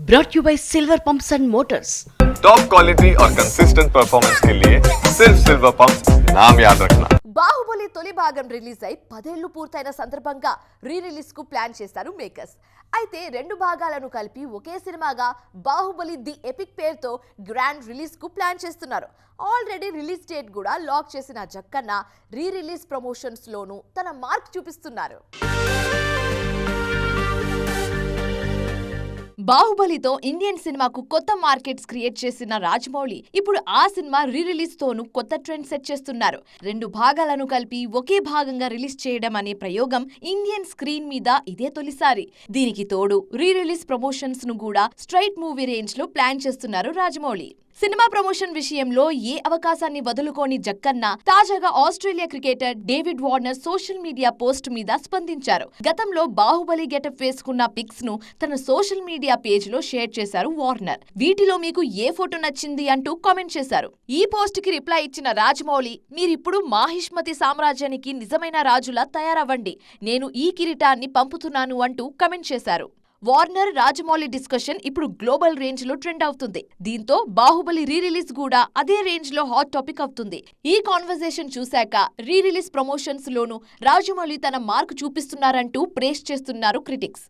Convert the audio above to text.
brought you by Silver Pumps and Motors. Top quality और consistent performance के लिए सिर्फ सिल्वर पंप्स नाम याद रखना. బాహుబలి తొలి భాగం రిలీజ్ అయి 10 ఏళ్లు పూర్తయిన సందర్భంగా రిలీజ్ కు ప్లాన్ చేశారు మేకర్స్. అయితే రెండు భాగాలను కలిపి ఒకే సినిమాగా బాహుబలి ది ఎపిక్ పేరుతో గ్రాండ్ రిలీజ్ కు ప్లాన్ చేస్తున్నారు. ఆల్రెడీ రిలీజ్ డేట్ కూడా లాక్ చేసిన జక్కన్న రిలీజ్ ప్రమోషన్స్ లోనూ తన మార్క్ చూపిస్తున్నారు. బాహుబలితో ఇండియన్ సినిమాకు కొత్త మార్కెట్స్ క్రియేట్ చేసిన రాజమౌళి ఇప్పుడు ఆ సినిమా రిలీజ్ తోనూ కొత్త ట్రెండ్ సెట్ చేస్తున్నారు. రెండు భాగాలను కలిపి ఒకే భాగంగా రిలీజ్ చేయడం అనే ప్రయోగం ఇండియన్ స్క్రీన్ మీద ఇదే తొలిసారి. దీనికి తోడు రిలీజ్ ప్రమోషన్స్ ను కూడా స్ట్రైట్ మూవీ రేంజ్ లో ప్లాన్ చేస్తున్నారు రాజమౌళి. సినిమా ప్రమోషన్ విషయంలో ఏ అవకాశాన్ని వదులుకోని జక్కన్న తాజాగా Australia cricketer David Warner social media post మీద స్పందించారు. గతంలో బాహుబలి గెటప్ వేసుకున్న పిక్స్ ను తన సోషల్ మీడియా పేజ్ లో షేర్ చేశారు వార్నర్. వీటిలో మీకు ఏ ఫోటో నచ్చింది అంటూ కామెంట్ చేశారు. ఈ పోస్ట్ కి రిప్లై ఇచ్చిన రాజమౌళి, మీరిప్పుడు మాహిష్మతి సామ్రాజ్యానికి నిజమైన రాజులా తయారవ్వండి, నేను ఈ కిరీటాన్ని పంపుతున్నాను అంటూ కామెంట్ చేశారు. వార్నర్ రాజమౌళి డిస్కషన్ ఇప్పుడు గ్లోబల్ రేంజ్ లో ట్రెండ్ అవుతుంది. దీంతో బాహుబలి రిలీజ్ కూడా అదే రేంజ్ లో హాట్ టాపిక్ అవుతుంది. ఈ కాన్వర్సేషన్ చూశాక రిలీజ్ ప్రమోషన్స్ లోనూ రాజమౌళి తన మార్క్ చూపిస్తున్నారంటూ ప్రేస్ చేస్తున్నారు క్రిటిక్స్.